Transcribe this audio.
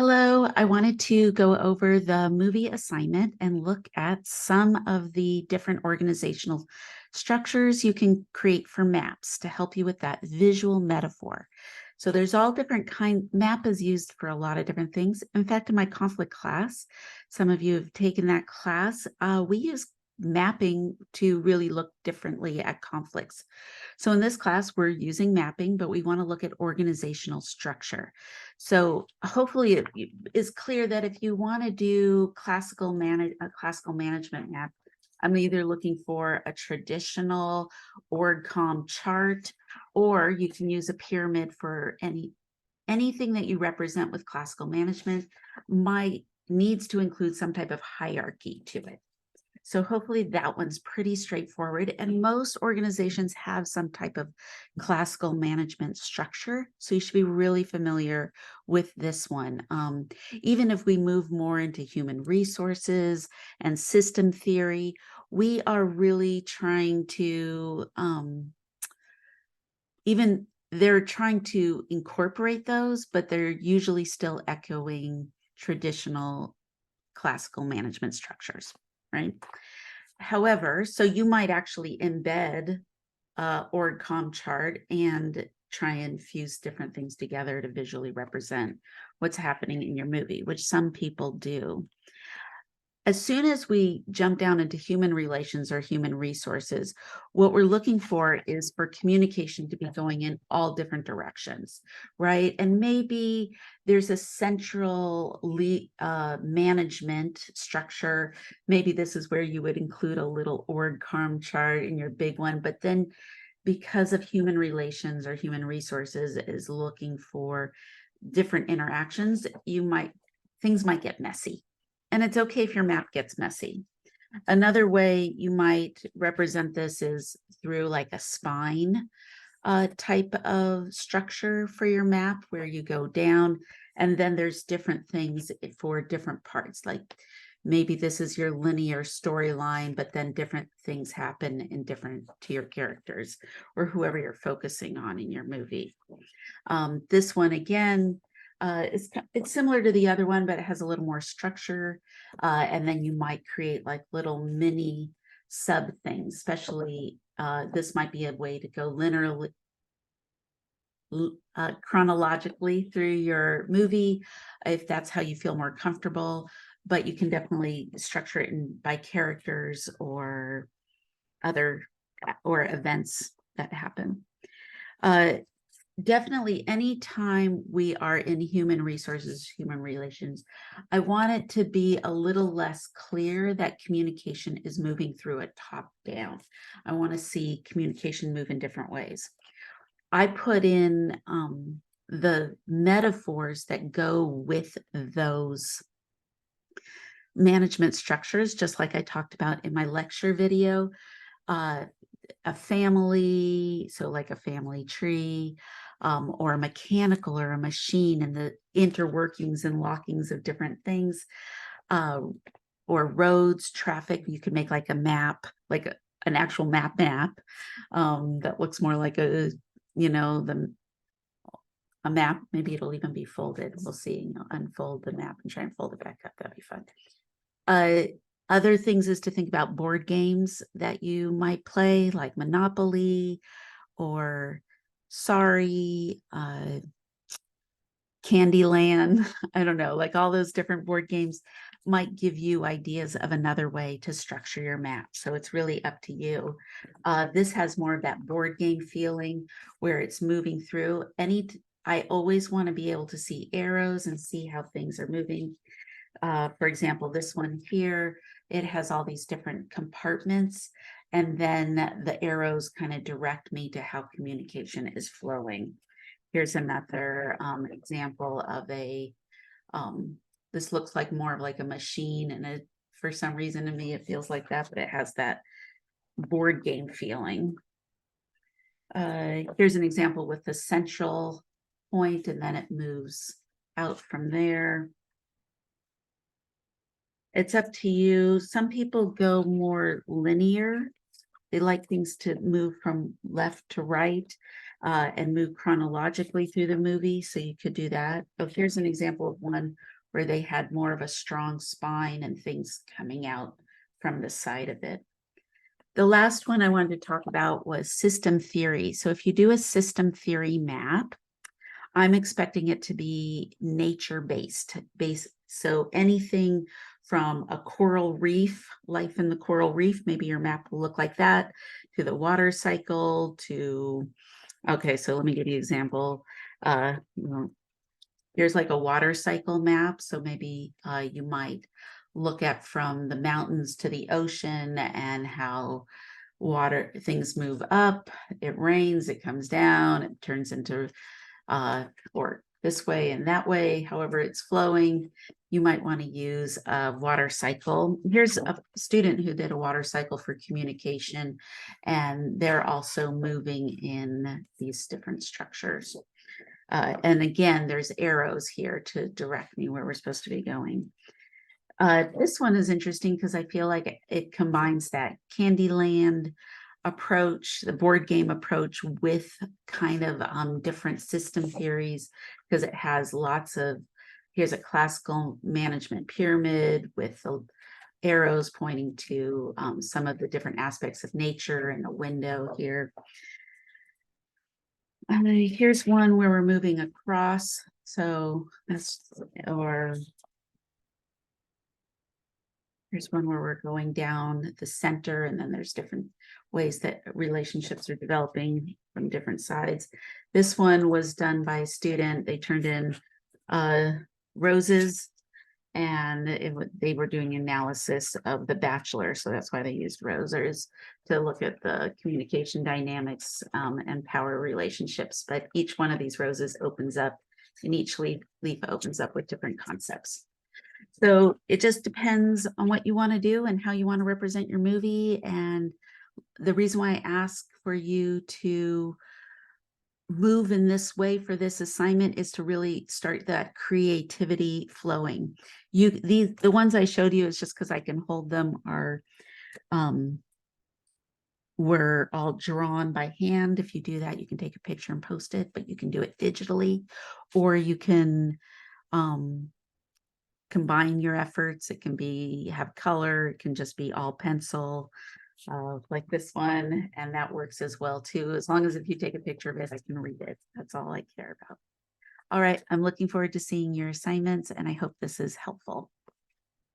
Hello, I wanted to go over the movie assignment and look at some of the different organizational structures you can create for maps to help you with that visual metaphor. So there's all different map is used for a lot of different things. In fact, in my conflict class, some of you have taken that class. We use mapping to really look differently at conflicts. So in this class, we're using mapping, but we want to look at organizational structure. So hopefully it is clear that if you want to do a classical management map, I'm either looking for a traditional ORG-COM chart, or you can use a pyramid for anything that you represent with classical management might needs to include some type of hierarchy to it. So hopefully that one's pretty straightforward. And most organizations have some type of classical management structure. So you should be really familiar with this one. Even if we move more into human resources and system theory, we are really trying to, even they're trying to incorporate those, but they're usually still echoing traditional classical management structures, right? However, so you might actually embed ORG-COM chart and try and fuse different things together to visually represent what's happening in your movie, which some people do. As soon as we jump down into human relations or human resources, what we're looking for is for communication to be going in all different directions, right? And maybe there's a central management structure. Maybe this is where you would include a little org-COM chart in your big one, but then because of human relations or human resources is looking for different interactions, things might get messy. And it's okay if your map gets messy. Another way you might represent this is through like a spine type of structure for your map, where you go down and then there's different things for different parts. Like maybe this is your linear storyline, but then different things happen in different to your characters or whoever you're focusing on in your movie. This one again, it's similar to the other one, but it has a little more structure. And then you might create like little mini sub things, especially this might be a way to go linearly, chronologically through your movie, if that's how you feel more comfortable. But you can definitely structure it by characters or other or events that happen. Definitely anytime we are in human resources, human relations, I want it to be a little less clear that communication is moving through a top down. I want to see communication move in different ways. I put in the metaphors that go with those management structures, just like I talked about in my lecture video. A family, so like a family tree, or a mechanical or a machine, and the interworkings and lockings of different things, uh, or roads, traffic. You could make like a map, like an actual map that looks more like a map. Maybe it'll even be folded. We'll see. Unfold the map and try and fold it back up. That'd be fun. Uh, Other things is to think about board games that you might play, like Monopoly or Sorry, Candyland. I don't know, like all those different board games might give you ideas of another way to structure your map. So it's really up to you. This has more of that board game feeling where it's moving through. I always want to be able to see arrows and see how things are moving. For example, this one here, it has all these different compartments, and then the arrows kind of direct me to how communication is flowing. Here's another example of this looks like more of like a machine, and for some reason to me, it feels like that, but it has that board game feeling. Here's an example with the central point, and then it moves out from there. It's up to you. Some people go more linear. They like things to move from left to right. and move chronologically through the movie. So you could do that. Oh, here's an example of one where they had more of a strong spine and things coming out from the side of it. The last one I wanted to talk about was system theory. So if you do a system theory map, I'm expecting it to be nature-based. So anything from a coral reef, life in the coral reef, maybe your map will look like that, to the water cycle, to, okay, so let me give you an example. Here's like a water cycle map. So maybe you might look at from the mountains to the ocean and how water things move up, it rains, it comes down, it turns into or this way and that way, however it's flowing. You might want to use a water cycle. Here's a student who did a water cycle for communication, and they're also moving in these different structures. And again, there's arrows here to direct me where we're supposed to be going. This one is interesting because I feel like it combines that Candyland approach, the board game approach, with kind of different system theories, because it has lots of, here's a classical management pyramid with the arrows pointing to some of the different aspects of nature and a window here. Here's one where we're moving across. So that's, or here's one where we're going down the center, and then there's different ways that relationships are developing from different sides. This one was done by a student. They turned in roses, and they were doing analysis of The Bachelor. So that's why they used roses to look at the communication dynamics and power relationships. But each one of these roses opens up, and each leaf opens up with different concepts. So it just depends on what you want to do and how you want to represent your movie. And the reason why I ask for you to move in this way for this assignment is to really start that creativity flowing. The ones I showed you is just because I can hold them, are were all drawn by hand. If you do that, you can take a picture and post it, but you can do it digitally, or you can combine your efforts. It can be have color, it can just be all pencil, like this one, and that works as well too. As long as if you take a picture of it, I can read it. That's all I care about. All right, I'm looking forward to seeing your assignments, and I hope this is helpful.